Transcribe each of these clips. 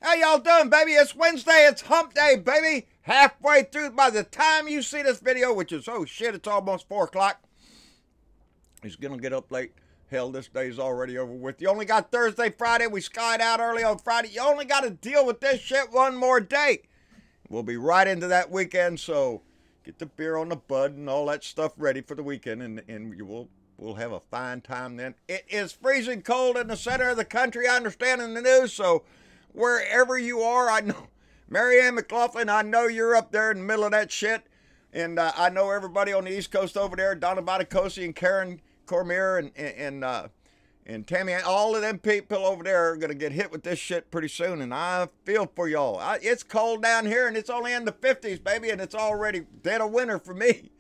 How y'all doing, baby? It's Wednesday. It's hump day, baby. Halfway through by the time you see this video, which is, oh shit, it's almost 4 o'clock. He's going to get up late. Hell, this day's already over with. You only got Thursday, Friday. We skied out early on Friday. You only got to deal with this shit one more day. We'll be right into that weekend, so get the beer on the bud and all that stuff ready for the weekend, and we'll have a fine time then. It is freezing cold in the center of the country, I understand in the news, so wherever you are, I know, Marianne McLaughlin, I know you're up there in the middle of that shit, and I know everybody on the East Coast over there, Donna Batacosi and Karen Cormier and Tammy, all of them people over there are going to get hit with this shit pretty soon, and I feel for y'all. It's cold down here, and it's only in the 50s, baby, and it's already dead of winter for me,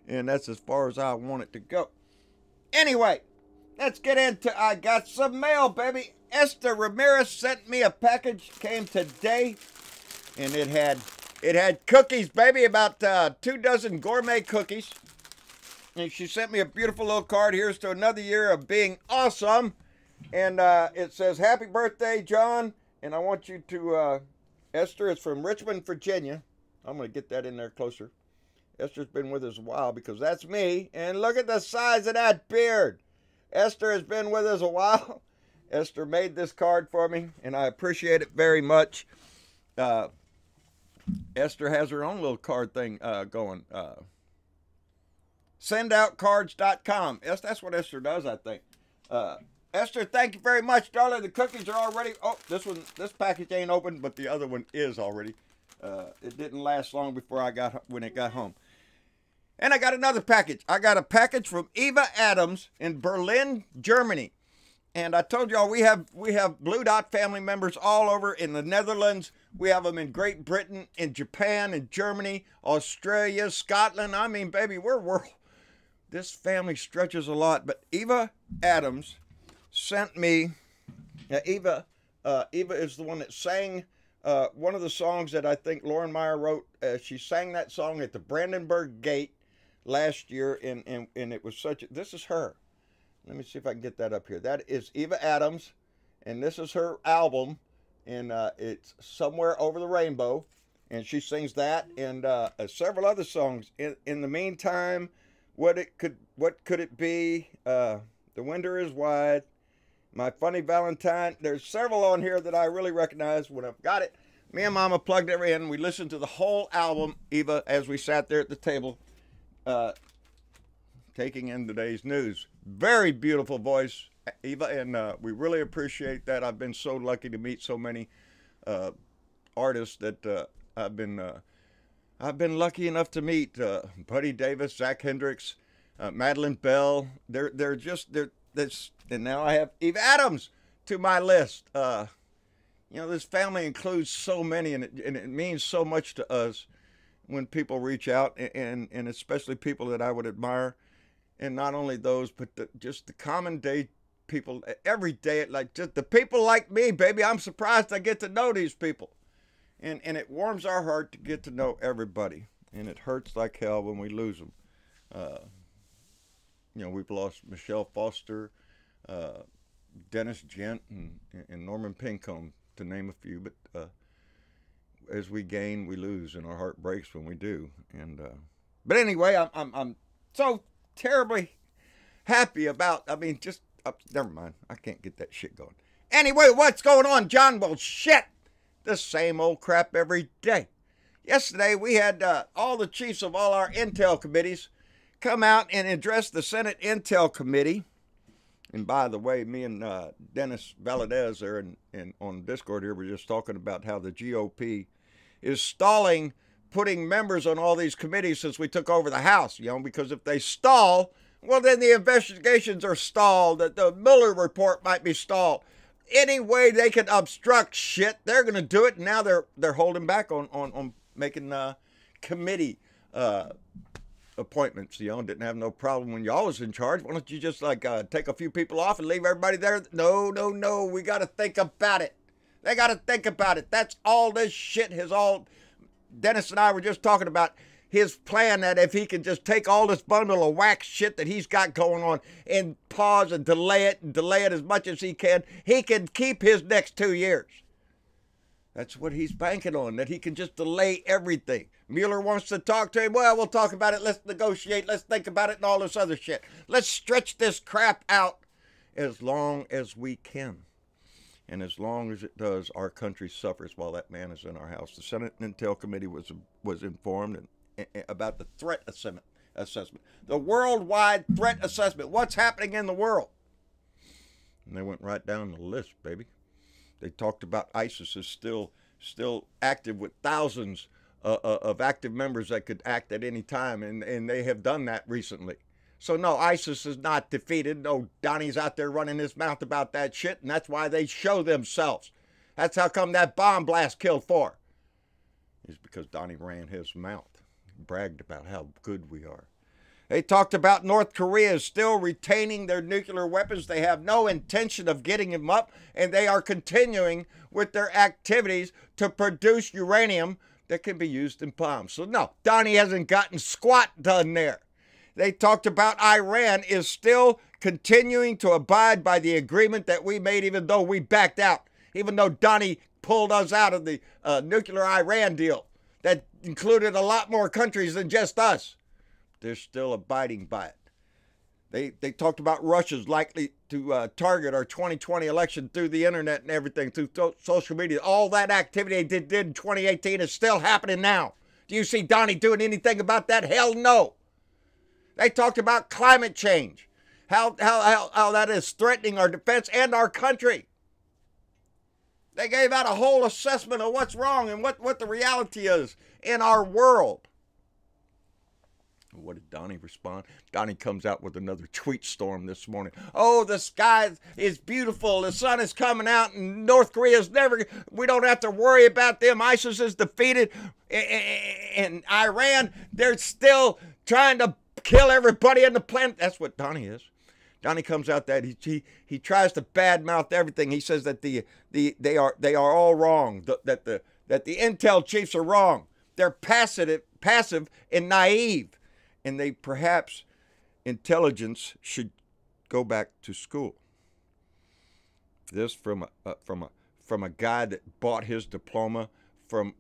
and that's as far as I want it to go. Anyway, let's get into, I got some mail, baby. Esther Ramirez sent me a package, came today, and it had cookies, baby, about 2 dozen gourmet cookies. And she sent me a beautiful little card. Here's to another year of being awesome. And it says, happy birthday, John. And I want you to, Esther is from Richmond, Virginia. I'm going to get that in there closer. Esther's been with us a while because that's me. And look at the size of that beard. Esther has been with us a while. Esther made this card for me, and I appreciate it very much. Esther has her own little card thing going. Sendoutcards.com. Yes, that's what Esther does, I think. Esther, thank you very much, darling. The cookies are already... Oh, this package ain't open, but the other one is already. It didn't last long before when it got home. And I got another package. I got a package from Eva Adams in Berlin, Germany. And I told y'all we have Blue Dot family members all over in the Netherlands. We have them in Great Britain, in Japan, in Germany, Australia, Scotland. I mean, baby, we're world. This family stretches a lot. But Eva Adams sent me. Eva is the one that sang one of the songs that I think Lauren Meyer wrote. She sang that song at the Brandenburg Gate last year, and it was such. This is her. Let me see if I can get that up here. That is Eva Adams, and this is her album, and it's Somewhere Over the Rainbow, and she sings that and several other songs. In the meantime, what could it be? The Winter is Wide, My Funny Valentine. There's several on here that I really recognize. When I've got it, me and Mama plugged it in. We listened to the whole album, Eva, as we sat there at the table, taking in today's news. Very beautiful voice, Eva, and we really appreciate that. I've been so lucky to meet so many artists that I've been lucky enough to meet. Buddy Davis, Zach Hendricks, Madeline Bell. And now I have Eva Adams to my list. You know, this family includes so many, and it means so much to us when people reach out, and especially people that I would admire. And not only those, but just the common day people, every day, like just the people like me, baby. I'm surprised I get to know these people. And it warms our heart to get to know everybody. And it hurts like hell when we lose them. You know, we've lost Michelle Foster, Dennis Gent, and Norman Pincombe, to name a few. But as we gain, we lose, and our heart breaks when we do. And but anyway, I'm so terribly happy about, I mean, just, never mind. I can't get that shit going. Anyway, what's going on, John? Well, shit. The same old crap every day. Yesterday, we had all the chiefs of all our intel committees come out and address the Senate Intel Committee. And by the way, me and Dennis Valadez there and on Discord here, we're just talking about how the GOP is stalling putting members on all these committees since we took over the House, you know, because if they stall, well, then the investigations are stalled, that the Mueller report might be stalled. Any way they can obstruct shit, they're going to do it. And now they're holding back on making committee appointments. You know, didn't have no problem when y'all was in charge. Why don't you just like take a few people off and leave everybody there? No. We got to think about it. They got to think about it. That's all this shit has all... Dennis and I were just talking about his plan that if he can just take all this bundle of wax shit that he's got going on and pause and delay it as much as he can keep his next 2 years. That's what he's banking on, that he can just delay everything. Mueller wants to talk to him. Well, we'll talk about it. Let's negotiate. Let's think about it and all this other shit. Let's stretch this crap out as long as we can. And as long as it does, our country suffers while that man is in our house. The Senate Intel Committee was informed about the threat assessment. The worldwide threat assessment. What's happening in the world? And they went right down the list, baby. They talked about ISIS is still active with thousands of active members that could act at any time, and they have done that recently. So no, ISIS is not defeated. No, Donnie's out there running his mouth about that shit, and that's why they show themselves. That's how come that bomb blast killed 4. It's because Donnie ran his mouth, bragged about how good we are. They talked about North Korea still retaining their nuclear weapons. They have no intention of getting them up, and they are continuing with their activities to produce uranium that can be used in bombs. So no, Donnie hasn't gotten squat done there. They talked about Iran is still continuing to abide by the agreement that we made, even though we backed out, even though Donnie pulled us out of the nuclear Iran deal that included a lot more countries than just us. They're still abiding by it. They talked about Russia's likely to target our 2020 election through the internet and everything, through social media. All that activity they did in 2018 is still happening now. Do you see Donnie doing anything about that? Hell no. They talked about climate change, how that is threatening our defense and our country. They gave out a whole assessment of what's wrong and what the reality is in our world. What did Donnie respond? Donnie comes out with another tweet storm this morning. Oh, the sky is beautiful. The sun is coming out, and North Korea is never, we don't have to worry about them. ISIS is defeated. And Iran, they're still trying to kill everybody on the planet. That's what Donnie is. Donnie comes out that he tries to badmouth everything. He says that they are all wrong. That the intel chiefs are wrong. They're passive and naive. And they perhaps intelligence should go back to school. This from a guy that bought his diploma from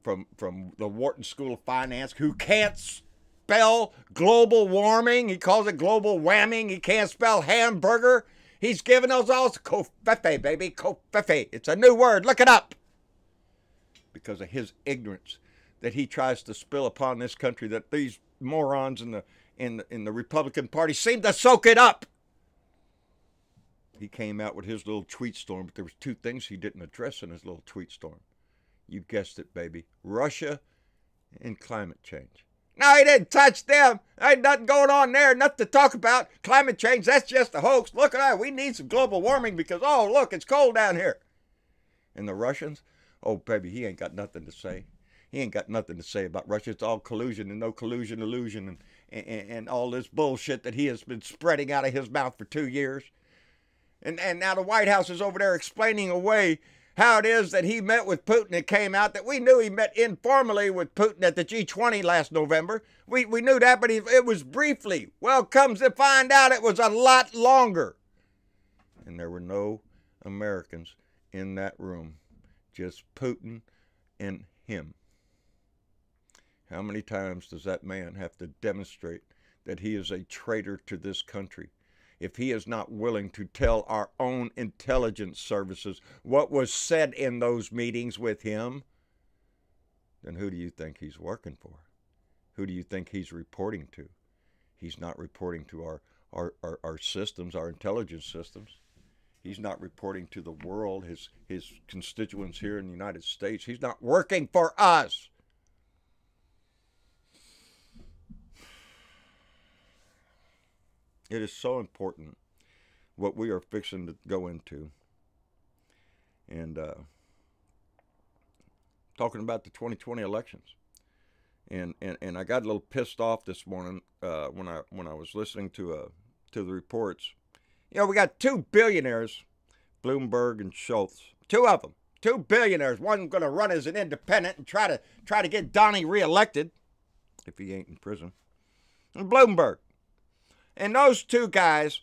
the Wharton School of Finance, who can't spell global warming. He calls it global whamming. He can't spell hamburger. He's giving those all covfefe, baby, covfefe. It's a new word. Look it up. Because of his ignorance that he tries to spill upon this country, that these morons in the Republican Party seem to soak it up. He came out with his little tweet storm, but there was 2 things he didn't address in his little tweet storm. You guessed it, baby. Russia and climate change. No, he didn't touch them. There ain't nothing going on there, nothing to talk about. Climate change, that's just a hoax. Look at that. We need some global warming because, oh, look, it's cold down here. And the Russians, oh, baby, he ain't got nothing to say. He ain't got nothing to say about Russia. It's all collusion and no collusion illusion and all this bullshit that he has been spreading out of his mouth for 2 years. And now the White House is over there explaining away how it is that he met with Putin. It came out that we knew he met informally with Putin at the G20 last November. We knew that, but it was briefly. Well, comes to find out it was a lot longer. And there were no Americans in that room, just Putin and him. How many times does that man have to demonstrate that he is a traitor to this country? If he is not willing to tell our own intelligence services what was said in those meetings with him, then who do you think he's working for? Who do you think he's reporting to? He's not reporting to our systems, our intelligence systems. He's not reporting to the world, his constituents here in the United States. He's not working for us. It is so important what we are fixing to go into. And talking about the 2020 elections. And I got a little pissed off this morning when I was listening to the reports. You know, we got 2 billionaires, Bloomberg and Schultz. 2 of them. 2 billionaires. One's going to run as an independent and try to get Donnie reelected, if he ain't in prison. And Bloomberg. And those 2 guys,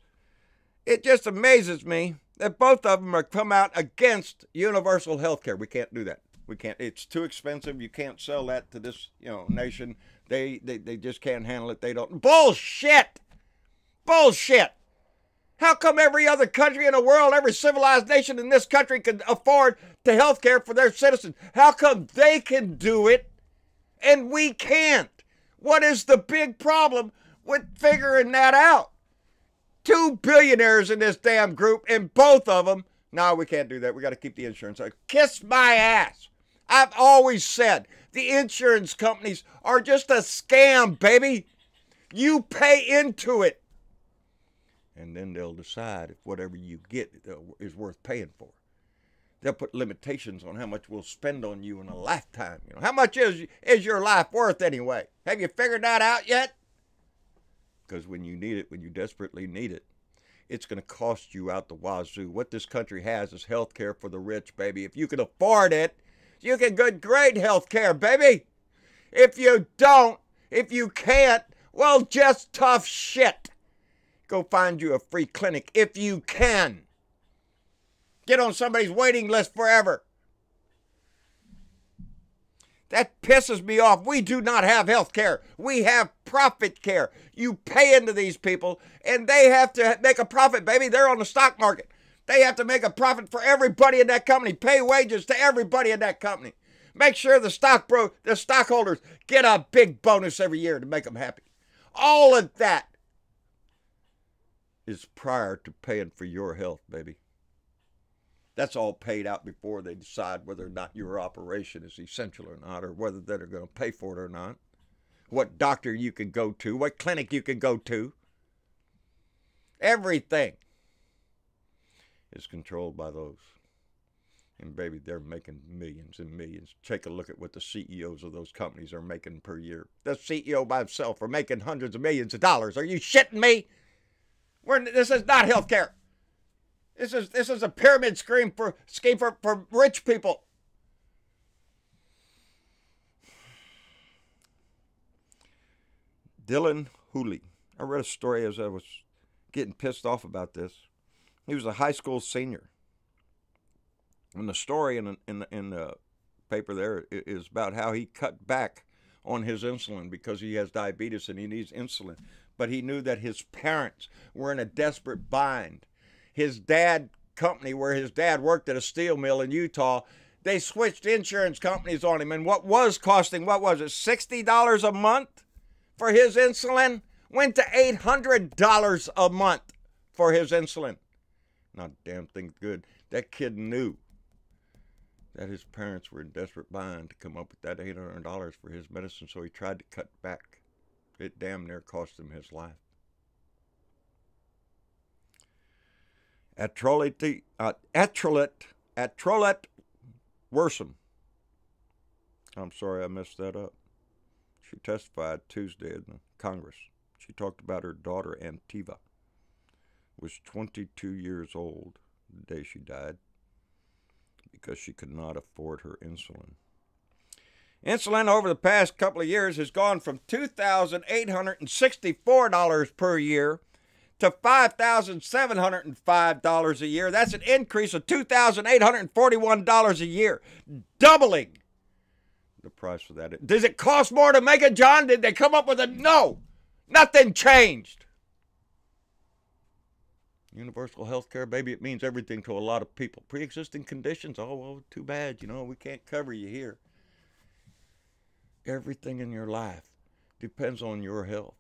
it just amazes me that both of them are come out against universal health care. We can't do that. We can't. It's too expensive. You can't sell that to this, nation. They just can't handle it. They don't. Bullshit. Bullshit. How come every other country in the world, every civilized nation in this country can afford the health care for their citizens? How come they can do it and we can't? What is the big problem with figuring that out? 2 billionaires in this damn group, and both of them, no, we can't do that. We got to keep the insurance. Kiss my ass. I've always said the insurance companies are just a scam, baby. You pay into it. And then they'll decide if whatever you get is worth paying for. They'll put limitations on how much we'll spend on you in a lifetime. How much is your life worth anyway? Have you figured that out yet? Because when you need it, when you desperately need it, it's going to cost you out the wazoo. What this country has is health care for the rich, baby. If you can afford it, you can get great health care, baby. If you don't, if you can't, well, just tough shit. Go find you a free clinic if you can. Get on somebody's waiting list forever. That pisses me off. We do not have health care. We have profit care. You pay into these people, and they have to make a profit, baby. They're on the stock market. They have to make a profit for everybody in that company. Pay wages to everybody in that company. Make sure the stockholders get a big bonus every year to make them happy. All of that is prior to paying for your health, baby. That's all paid out before they decide whether or not your operation is essential or not, or whether they're going to pay for it or not, what doctor you can go to, what clinic you can go to. Everything is controlled by those. And baby, they're making millions and millions. Take a look at what the CEOs of those companies are making per year. The CEO by himself are making hundreds of millions of dollars. Are you shitting me? This is not health care. This is a pyramid scheme for rich people. Dylan Hooley. I read a story as I was getting pissed off about this. He was a high school senior. And the story in the paper there is about how he cut back on his insulin because he has diabetes and he needs insulin. But he knew that his parents were in a desperate bind. His dad company, where his dad worked at a steel mill in Utah, they switched insurance companies on him. And what was costing, what was it, $60 a month for his insulin? Went to $800 a month for his insulin. Not a damn thing good. That kid knew that his parents were in desperate bind to come up with that $800 for his medicine, so he tried to cut back. It damn near cost him his life. Atrolet Worsom. I'm sorry I messed that up. She testified Tuesday in the Congress. She talked about her daughter, Antiva, was 22 years old the day she died because she could not afford her insulin. Insulin over the past couple of years has gone from $2,864 per year to $5,705 a year. That's an increase of $2,841 a year, doubling the price for that. Does it cost more to make it, John? Did they come up with a no? Nothing changed. Universal health care, baby, it means everything to a lot of people. Pre-existing conditions, oh, well, too bad, we can't cover you here. Everything in your life depends on your health.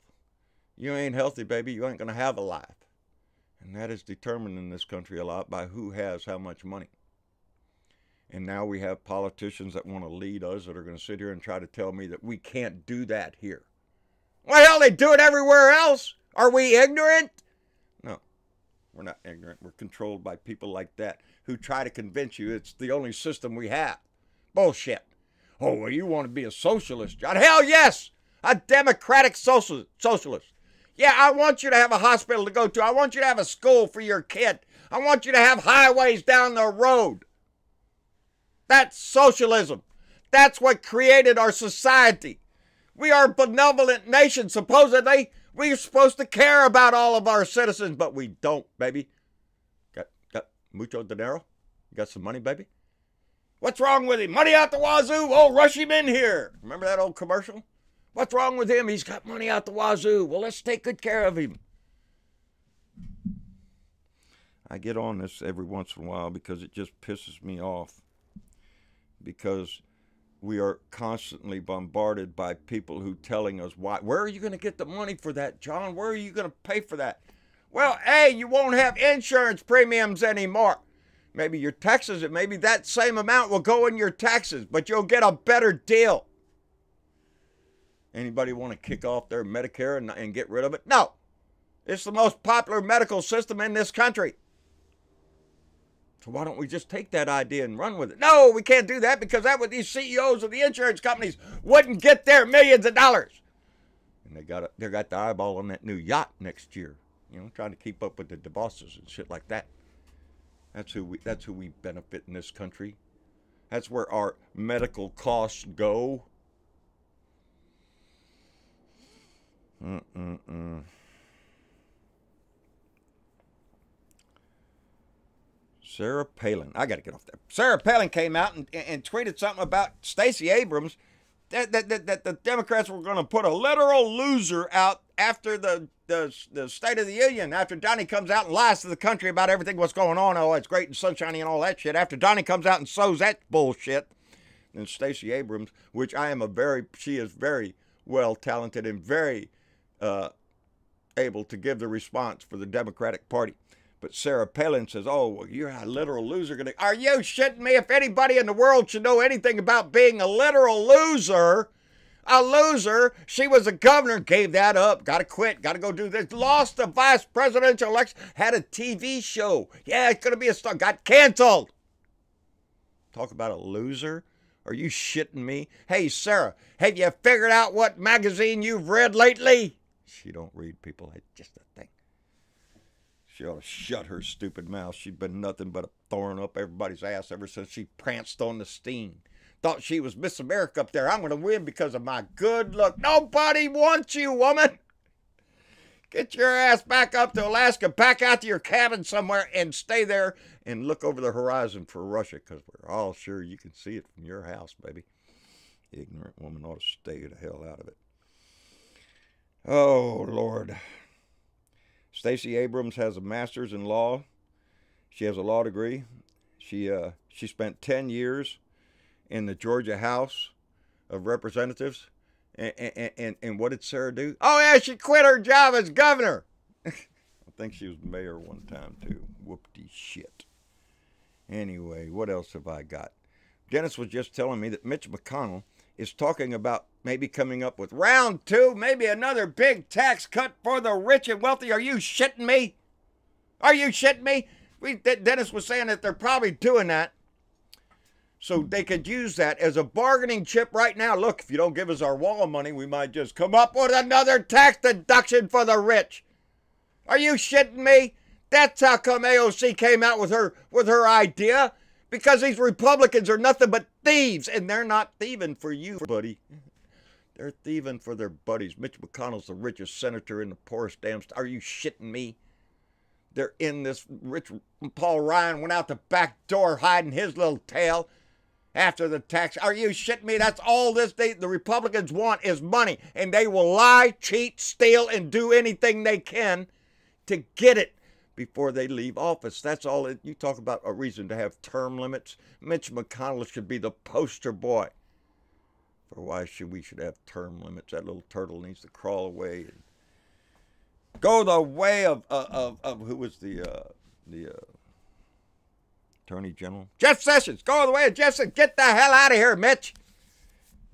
You ain't healthy, baby, you ain't going to have a life. And that is determined in this country a lot by who has how much money. And now we have politicians that want to lead us that are going to sit here and try to tell me that we can't do that here. Well, hell, they do it everywhere else. Are we ignorant? No, we're not ignorant. We're controlled by people like that who try to convince you it's the only system we have. Bullshit. Oh, well, you want to be a socialist, John? Hell yes, a democratic socialist. Yeah, I want you to have a hospital to go to. I want you to have a school for your kid. I want you to have highways down the road. That's socialism. That's what created our society. We are a benevolent nation, supposedly. We're supposed to care about all of our citizens, but we don't, baby. Got mucho dinero? You got some money, baby? What's wrong with him? Money out the wazoo. Oh, rush him in here. Remember that old commercial? What's wrong with him? He's got money out the wazoo. Well, let's take good care of him. I get on this every once in a while because it just pisses me off. Because we are constantly bombarded by people who telling us why. Where are you going to get the money for that, John? Where are you going to pay for that? Well, A, you won't have insurance premiums anymore. Maybe your taxes, maybe that same amount will go in your taxes, but you'll get a better deal. Anybody want to kick off their Medicare and get rid of it? No. It's the most popular medical system in this country. So why don't we just take that idea and run with it? No, we can't do that because that would these CEOs of the insurance companies wouldn't get their millions of dollars. And they got the eyeball on that new yacht next year. You know, trying to keep up with the bosses and shit like that. That's who we benefit in this country. That's where our medical costs go. Sarah Palin. I got to get off there. Sarah Palin came out and tweeted something about Stacey Abrams that the Democrats were going to put a literal loser out after the State of the Union, after Donnie comes out and lies to the country about everything what's going on. Oh, it's great and sunshiny and all that shit. After Donnie comes out and sows that bullshit, then Stacey Abrams, which she is very well talented and very able to give the response for the Democratic Party. But Sarah Palin says, oh, well, you're a literal loser. Are you shitting me? If anybody in the world should know anything about being a literal loser, she was a governor, gave that up, got to quit, got to go do this, lost the vice presidential election, had a TV show. Yeah, it's going to be a star, got canceled. Talk about a loser. Are you shitting me? Hey, Sarah, have you figured out what magazine you've read lately? She don't read, people. It's just a thing. She ought to shut her stupid mouth. She's been nothing but a thorn up everybody's ass ever since she pranced on the scene. Thought she was Miss America up there. I'm going to win because of my good luck. Nobody wants you, woman. Get your ass back up to Alaska, back out to your cabin somewhere, and stay there and look over the horizon for Russia, because we're all sure you can see it from your house, baby. Ignorant woman ought to stay the hell out of it. Oh, Lord. Stacey Abrams has a master's in law. She has a law degree. She spent 10 years in the Georgia House of Representatives. And what did Sarah do? Oh, yeah, she quit her job as governor. I think she was mayor one time, too. Whoop-de shit. Anyway, what else have I got? Dennis was just telling me that Mitch McConnell is talking about maybe coming up with round 2, maybe another big tax cut for the rich and wealthy. Are you shitting me? Are you shitting me? Dennis was saying that they're probably doing that so they could use that as a bargaining chip right now. Look, if you don't give us our wall money, we might just come up with another tax deduction for the rich. Are you shitting me? That's how come AOC came out with her idea. Because these Republicans are nothing but thieves, and they're not thieving for you, buddy. They're thieving for their buddies. Mitch McConnell's the richest senator in the poorest damn state. Are you shitting me? They're in this rich. Paul Ryan went out the back door hiding his little tail after the tax. Are you shitting me? That's all the Republicans want is money, and they will lie, cheat, steal, and do anything they can to get it before they leave office. That's all. You talk about a reason to have term limits. Mitch McConnell should be the poster boy for why we should have term limits. That little turtle needs to crawl away and go the way of who was the Attorney General? Jeff Sessions. Go the way of Jeff Sessions. Get the hell out of here, Mitch.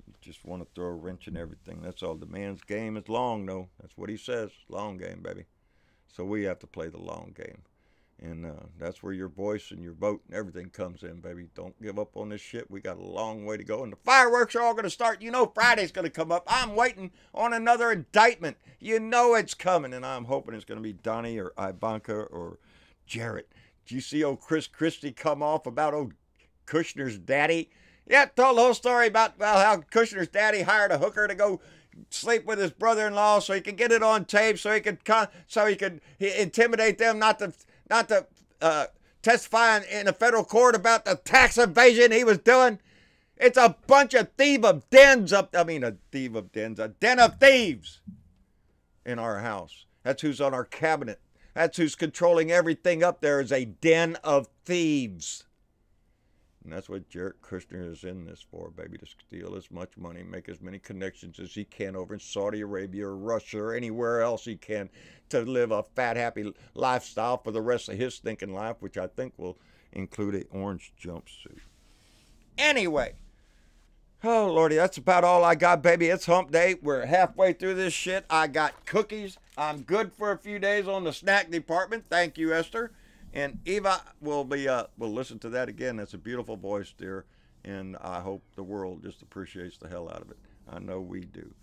You just want to throw a wrench in everything. That's all. The man's game is long, though. That's what he says. Long game, baby. So we have to play the long game. And that's where your voice and your vote and everything comes in, baby. Don't give up on this shit. We got a long way to go. And the fireworks are all going to start. You know Friday's going to come up. I'm waiting on another indictment. You know it's coming. And I'm hoping it's going to be Donnie or Ivanka or Jarrett. Did you see old Christi come off about old Kushner's daddy? Yeah, told the whole story about how Kushner's daddy hired a hooker to go sleep with his brother-in-law so he could get it on tape, so he could intimidate them not to testifying in a federal court about the tax evasion he was doing. It's a bunch of thief of dens a den of thieves in our house. That's who's on our cabinet. That's who's controlling everything up there, is a den of thieves. And that's what Jared Kushner is in this for, baby, to steal as much money, make as many connections as he can over in Saudi Arabia or Russia or anywhere else he can to live a fat, happy lifestyle for the rest of his thinking life, which I think will include an orange jumpsuit. Anyway, oh, Lordy, that's about all I got, baby. It's hump day. We're halfway through this shit. I got cookies. I'm good for a few days on the snack department. Thank you, Esther. And Eva will listen to that again. That's a beautiful voice, dear. And I hope the world just appreciates the hell out of it. I know we do.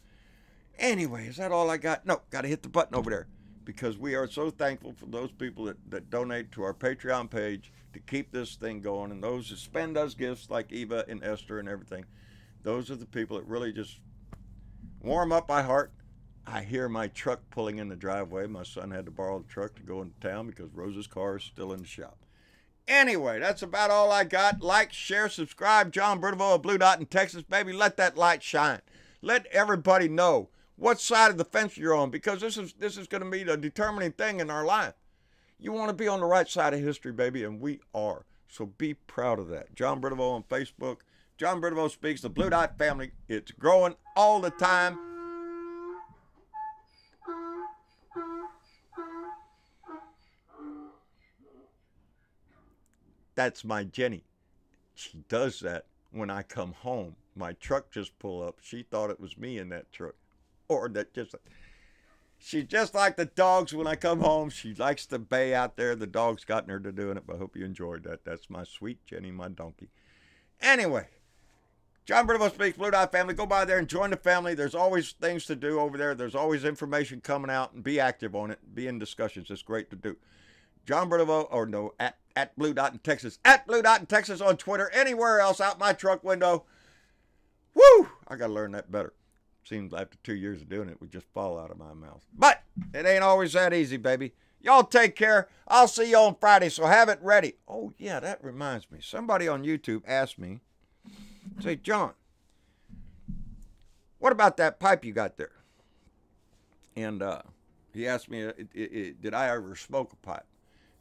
Anyway, is that all I got? No, got to hit the button over there. Because we are so thankful for those people that donate to our Patreon page to keep this thing going. And those who spend us gifts like Eva and Esther and everything. Those are the people that really just warm up my heart. I hear my truck pulling in the driveway. My son had to borrow the truck to go into town because Rose's car is still in the shop. Anyway, that's about all I got. Like, share, subscribe. John Bernaville of Blue Dot in Texas. Baby, let that light shine. Let everybody know what side of the fence you're on, because this is going to be the determining thing in our life. You want to be on the right side of history, baby, and we are. So be proud of that. John Bernaville on Facebook. John Bernaville Speaks, the Blue Dot family. It's growing all the time. That's my Jenny. She does that when I come home. My truck just pulled up. She thought it was me in that truck. Or that just... She's just like the dogs when I come home. She likes to bay out there. The dog's gotten her to doing it, but I hope you enjoyed that. That's my sweet Jenny, my donkey. Anyway, John Bernaville Speaks, Blue Dot family. Go by there and join the family. There's always things to do over there. There's always information coming out, and be active on it. Be in discussions. It's great to do. John Bernaville, or no, at Blue Dot in Texas. At Blue Dot in Texas on Twitter. Anywhere else out my truck window. Woo! I got to learn that better. Seems after 2 years of doing it, would just fall out of my mouth. But it ain't always that easy, baby. Y'all take care. I'll see you on Friday, so have it ready. Oh, yeah, that reminds me. Somebody on YouTube asked me, say, John, what about that pipe you got there? And he asked me, did I ever smoke a pipe?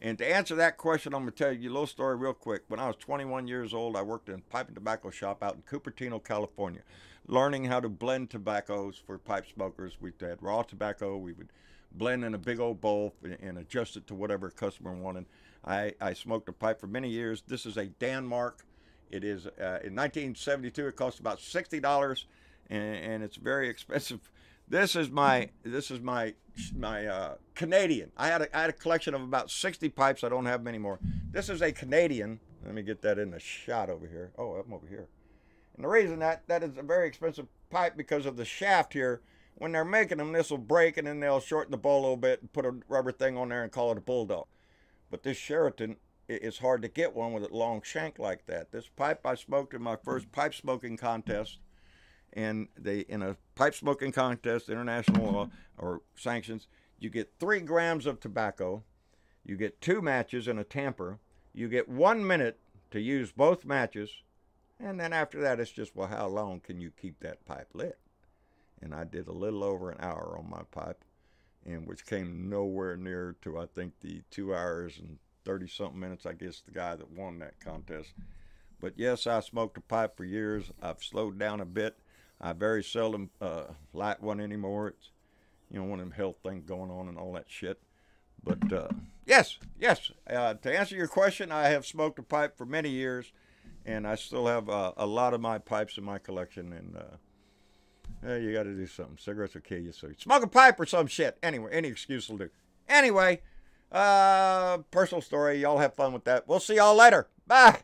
And to answer that question, I'm going to tell you a little story real quick. When I was 21 years old, I worked in a pipe and tobacco shop out in Cupertino, California, learning how to blend tobaccos for pipe smokers. We had raw tobacco. We would blend in a big old bowl and adjust it to whatever a customer wanted. I smoked a pipe for many years. This is a Denmark. It is, in 1972, it cost about $60, and it's very expensive. This is my Canadian. I had a collection of about 60 pipes. I don't have many more. This is a Canadian. Let me get that in the shot over here. Oh, I'm over here. And the reason that is a very expensive pipe because of the shaft here. When they're making them, this will break, and then they'll shorten the bowl a little bit and put a rubber thing on there and call it a bulldog. But this Sheraton, it's hard to get one with a long shank like that. This pipe I smoked in my first pipe smoking contest. And in a pipe smoking contest, international law or sanctions, you get 3 grams of tobacco, you get 2 matches and a tamper, you get 1 minute to use both matches, and then after that it's just, well, how long can you keep that pipe lit? And I did a little over an hour on my pipe, and which came nowhere near to, I think, the 2 hours and 30-something minutes, I guess, the guy that won that contest. But yes, I smoked a pipe for years. I've slowed down a bit. I very seldom light one anymore. It's, you know, one of them health things going on and all that shit. But yes. To answer your question, I have smoked a pipe for many years, and I still have a lot of my pipes in my collection. And you got to do something. Cigarettes will kill you, so smoke a pipe or some shit. Anyway, any excuse will do. Anyway, personal story. Y'all have fun with that. We'll see y'all later. Bye.